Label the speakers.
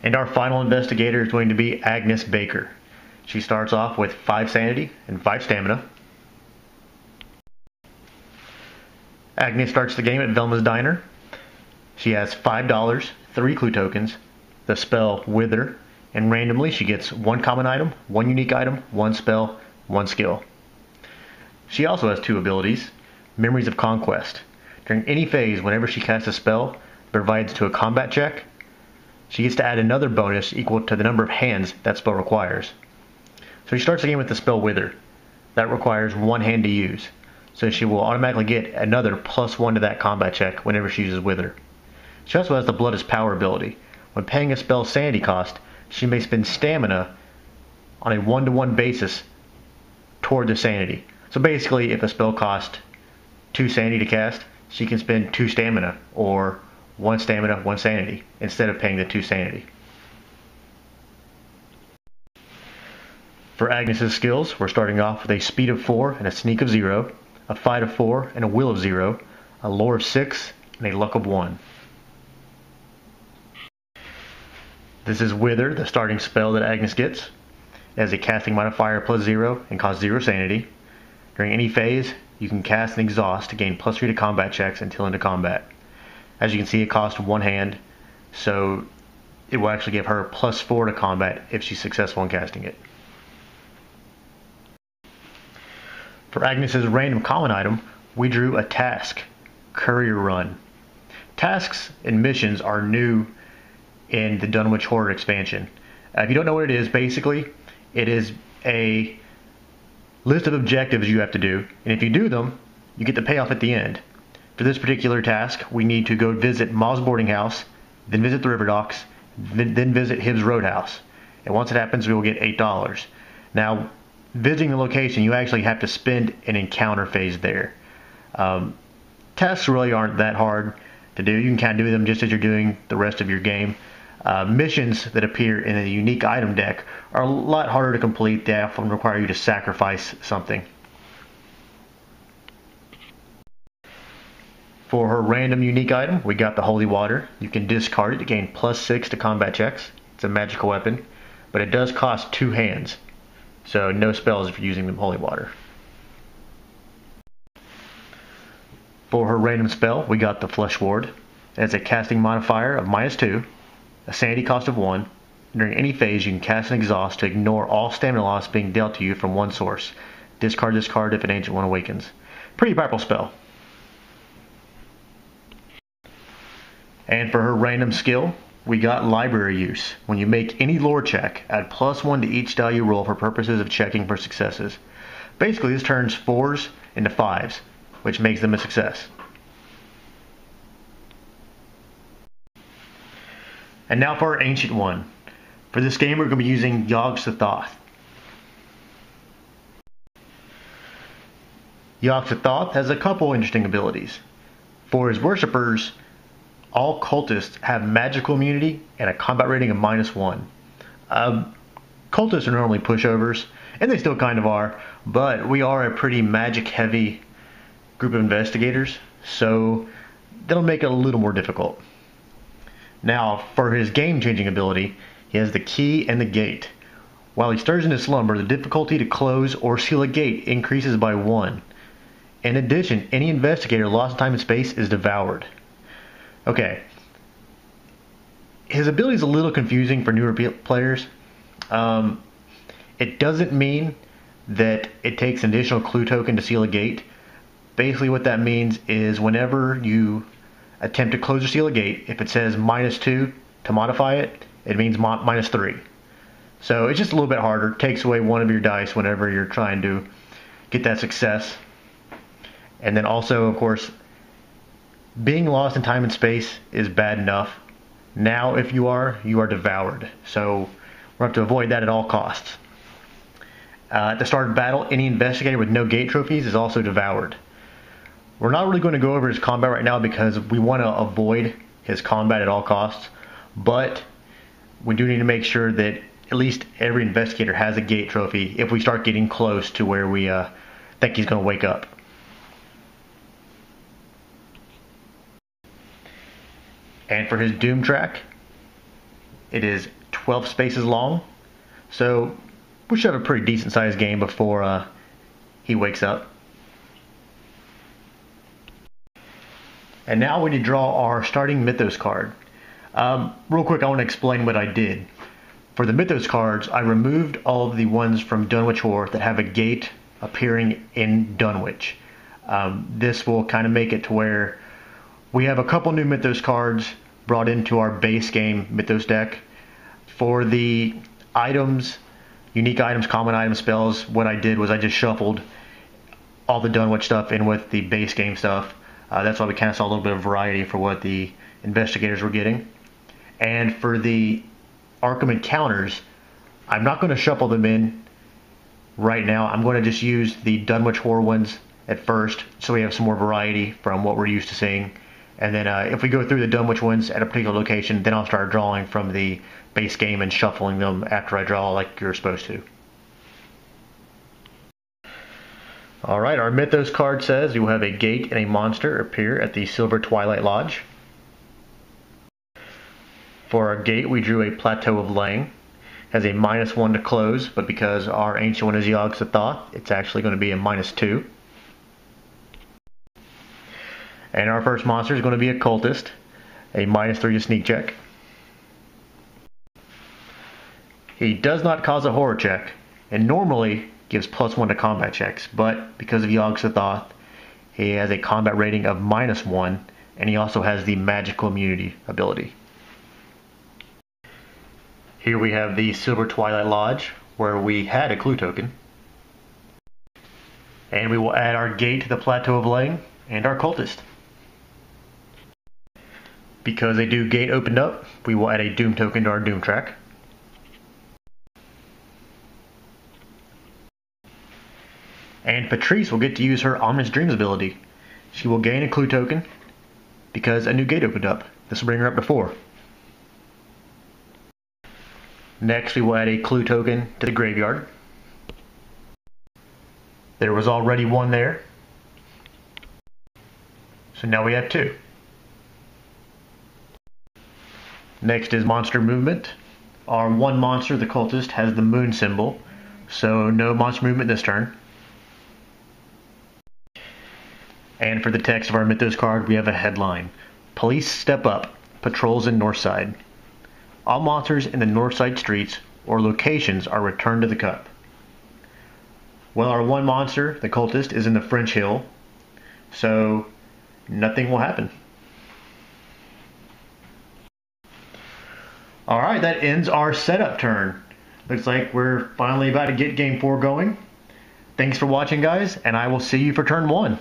Speaker 1: And our final investigator is going to be Agnes Baker. She starts off with 5 sanity and 5 stamina. Agnes starts the game at Velma's Diner. She has $5, 3 clue tokens, the spell Wither, and randomly she gets 1 common item, 1 unique item, 1 spell, 1 skill. She also has 2 abilities, Memories of Conquest. During any phase, whenever she casts a spell that provides to a combat check, she gets to add another bonus equal to the number of hands that spell requires. So she starts the game with the spell Wither. That requires 1 hand to use. So she will automatically get another +1 to that combat check whenever she uses Wither. She also has the Blood is Power ability. When paying a spell's sanity cost, she may spend stamina on a 1-to-1 basis toward the sanity. So basically, if a spell costs 2 sanity to cast, she can spend 2 stamina, or 1 stamina, 1 sanity, instead of paying the 2 sanity. For Agnes's skills, we're starting off with a speed of 4 and a sneak of 0, a fight of 4 and a will of 0, a lore of 6, and a luck of 1. This is Wither, the starting spell that Agnes gets. It has a casting modifier +0 and costs 0 sanity. During any phase, you can cast and exhaust to gain +3 to combat checks until into combat. As you can see, it costs 1 hand, so it will actually give her +4 to combat if she's successful in casting it. For Agnes's random common item, we drew a task, Courier Run. Tasks and missions are new in the Dunwich Horror expansion. If you don't know what it is, basically, it is a list of objectives you have to do, and if you do them, you get the payoff at the end. For this particular task, we need to go visit Ma's boarding house, then visit the river docks, then visit Hibbs Roadhouse. And once it happens, we will get $8. Now, visiting the location, you actually have to spend an encounter phase there. Tasks really aren't that hard to do. You can kind of do them just as you're doing the rest of your game. Missions that appear in a unique item deck are a lot harder to complete. They often require you to sacrifice something. For her random unique item, we got the Holy Water. You can discard it to gain +6 to combat checks. It's a magical weapon, but it does cost 2 hands. So no spells if you're using the Holy Water. For her random spell, we got the Flesh Ward. It has a casting modifier of -2, a sanity cost of 1. During any phase, you can cast and exhaust to ignore all stamina loss being dealt to you from one source. Discard this card if an ancient one awakens. Pretty powerful spell. And for her random skill, we got Library Use. When you make any lore check, add +1 to each die you roll for purposes of checking for successes. Basically, this turns 4s into 5s, which makes them a success. And now for our Ancient One. For this game, we're going to be using Yog-Sothoth. Yog-Sothoth has a couple interesting abilities. For his worshippers, all cultists have magical immunity and a combat rating of -1. Cultists are normally pushovers, and they still kind of are, but we are a pretty magic-heavy group of investigators, so that'll make it a little more difficult. Now, for his game-changing ability, he has the Key and the Gate. While he stirs into slumber, the difficulty to close or seal a gate increases by 1. In addition, any investigator lost in time and space is devoured. Okay. His ability is a little confusing for newer players. It doesn't mean that it takes an additional clue token to seal a gate. Basically what that means is whenever you attempt to close or seal a gate, if it says -2 to modify it, it means -3. So it's just a little bit harder. It takes away one of your dice whenever you're trying to get that success. And then also, of course, being lost in time and space is bad enough. Now, if you are devoured. So we're going to have to avoid that at all costs. At the start of battle, any investigator with no gate trophies is also devoured. We're not really going to go over his combat right now because we want to avoid his combat at all costs. But we do need to make sure that at least every investigator has a gate trophy if we start getting close to where we think he's going to wake up. And for his Doom track, It is 12 spaces long, so we should have a pretty decent sized game before he wakes up. And now we need to draw our starting Mythos card. Real quick, I want to explain what I did. For the Mythos cards, I removed all of the ones from Dunwich Horror that have a gate appearing in Dunwich. This will kind of make it to where we have a couple new Mythos cards brought into our base game Mythos deck. For the items, unique items, common item spells, what I did was I just shuffled all the Dunwich stuff in with the base game stuff. That's why we kind of saw a little bit of variety for what the investigators were getting. And for the Arkham encounters, I'm not going to shuffle them in right now. I'm going to just use the Dunwich Horror ones at first, so we have some more variety from what we're used to seeing. And then if we go through the Dunwich ones at a particular location, then I'll start drawing from the base game and shuffling them after I draw like you're supposed to. Alright, our Mythos card says you will have a gate and a monster appear at the Silver Twilight Lodge. For our gate, we drew a Plateau of Lang. Has a -1 to close, but because our ancient one is Yogg-Sothoth, it's actually going to be a -2. And our first monster is going to be a cultist, a -3 to sneak check. He does not cause a horror check, and normally gives +1 to combat checks, but because of Yogg-Sothoth, he has a combat rating of -1, and he also has the magical immunity ability. Here we have the Silver Twilight Lodge, where we had a clue token. And we will add our gate to the Plateau of Lang and our cultist. Because a new gate opened up, we will add a Doom token to our Doom track. And Patrice will get to use her Ominous Dreams ability. She will gain a clue token because a new gate opened up. This will bring her up to 4. Next, we will add a clue token to the graveyard. There was already 1 there, so now we have 2. Next is monster movement. Our 1 monster, the cultist, has the moon symbol, so no monster movement this turn. And for the text of our Mythos card, we have a headline: Police step up, patrols in Northside. All monsters in the Northside streets or locations are returned to the cup. Well, our 1 monster, the cultist, is in the French Hill, so nothing will happen. Alright, that ends our setup turn. Looks like we're finally about to get game 4 going. Thanks for watching, guys, and I will see you for turn 1.